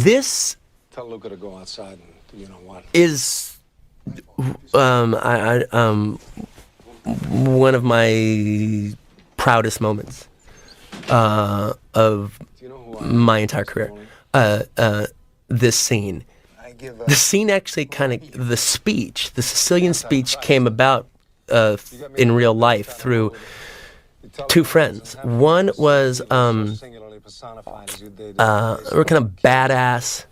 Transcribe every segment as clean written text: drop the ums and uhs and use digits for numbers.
This Tell Luca to go outside and you know what. is one of my proudest moments of my entire career. This scene. The scene actually the Sicilian speech came about in real life through two friends. One was a kind of badass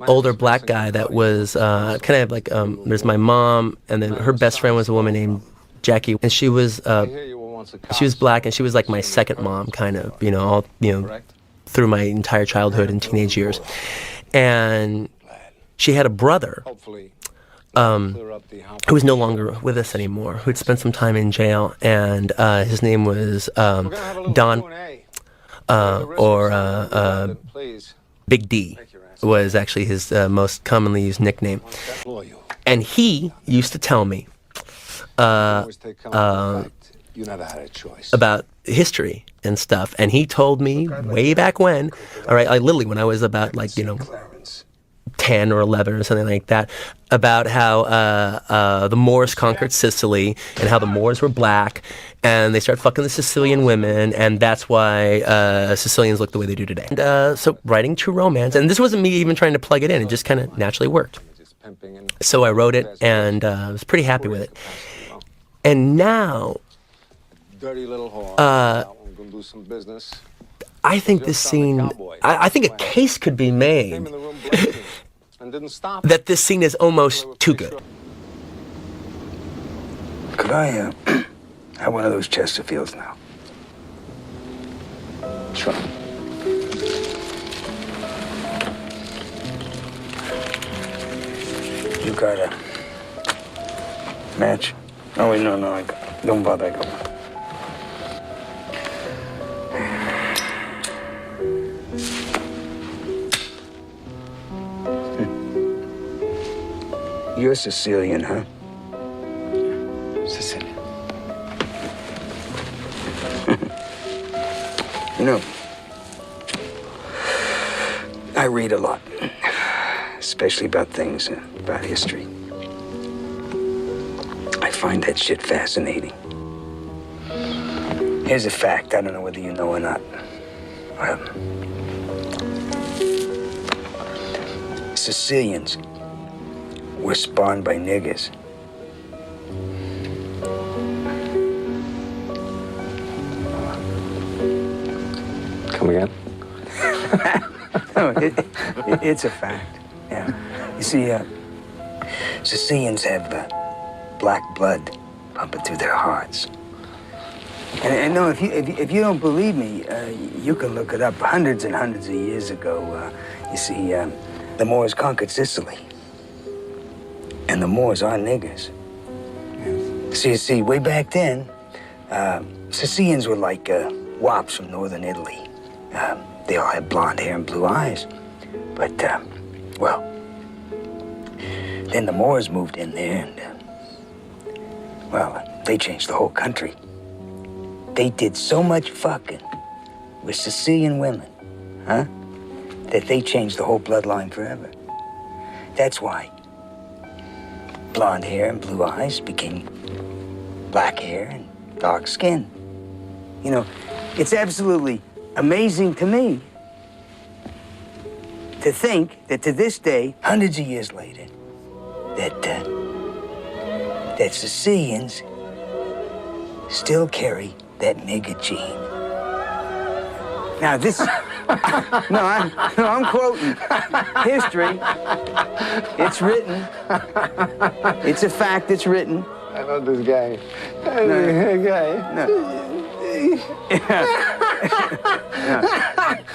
older black guy that was kind of like there's my mom, and then her best friend was a woman named Jackie, and she was black, and she was like my second mom, kind of, through my entire childhood and teenage years. And she had a brother who was no longer with us anymore, who'd spent some time in jail, and his name was Don, or Big D was actually his most commonly used nickname. And he used to tell me about history and stuff. And he told me way back when, all right, literally when I was about 10 or 11 or something like that, about how the Moors conquered Sicily and how the Moors were black and they started fucking the Sicilian women, and that's why Sicilians look the way they do today. And, so writing true romance, and this wasn't me even trying to plug it in, it just kind of naturally worked. So I wrote it, and I was pretty happy with it. And now, I think this scene, I think a case could be made that this scene is almost too good. Could I have one of those Chesterfields now? Sure. You got a match? Oh, wait, no, don't bother, I got one. You're Sicilian, huh? Sicilian. You know, I read a lot, especially about things, about history. I find that shit fascinating. Here's a fact, I don't know whether you know or not. Sicilians were spawned by niggers. Come again? No, it's a fact. Yeah. You see, Sicilians have black blood pumping through their hearts. And no, if you don't believe me, you can look it up. Hundreds and hundreds of years ago, you see, the Moors conquered Sicily. And the Moors are niggers. So you see, way back then, Sicilians were like wops from northern Italy. They all had blonde hair and blue eyes. But, well, then the Moors moved in there and, well, they changed the whole country. They did so much fucking with Sicilian women, huh, that they changed the whole bloodline forever. That's why blonde hair and blue eyes became black hair and dark skin. You know, it's absolutely amazing to me to think that to this day, hundreds of years later, that Sicilians still carry that nigger gene. Now this, I'm quoting history. It's written. It's a fact. It's written. I know this guy. No.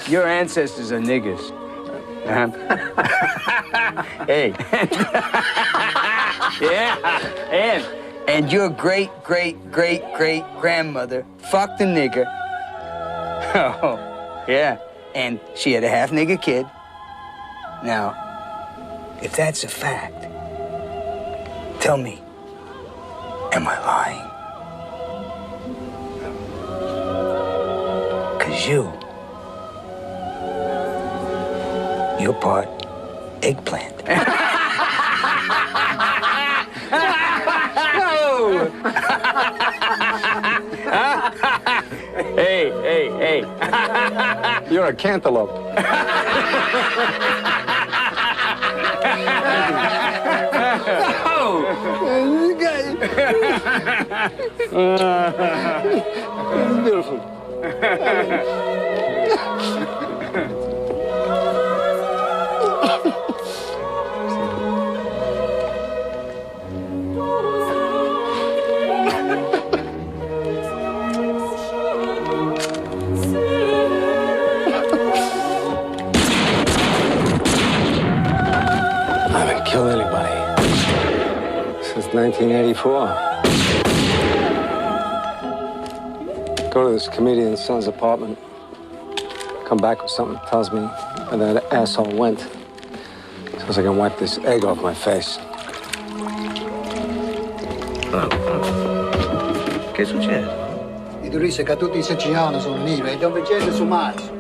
Your ancestors are niggers. Hey. Yeah. And your great-great-great-great-grandmother fucked a nigger. Oh, yeah. And she had a half-nigger kid. Now, if that's a fact, tell me, am I lying? 'Cause you Your part, eggplant. Hey. You're a cantaloupe. It's beautiful. I haven't killed anybody since 1984. Go to this comedian's son's apartment. Come back with something that tells me where that asshole went. So I can wipe this egg off my face. Che succede? I turisti che tutti in Siciliano sono neri e non veggete su marzo.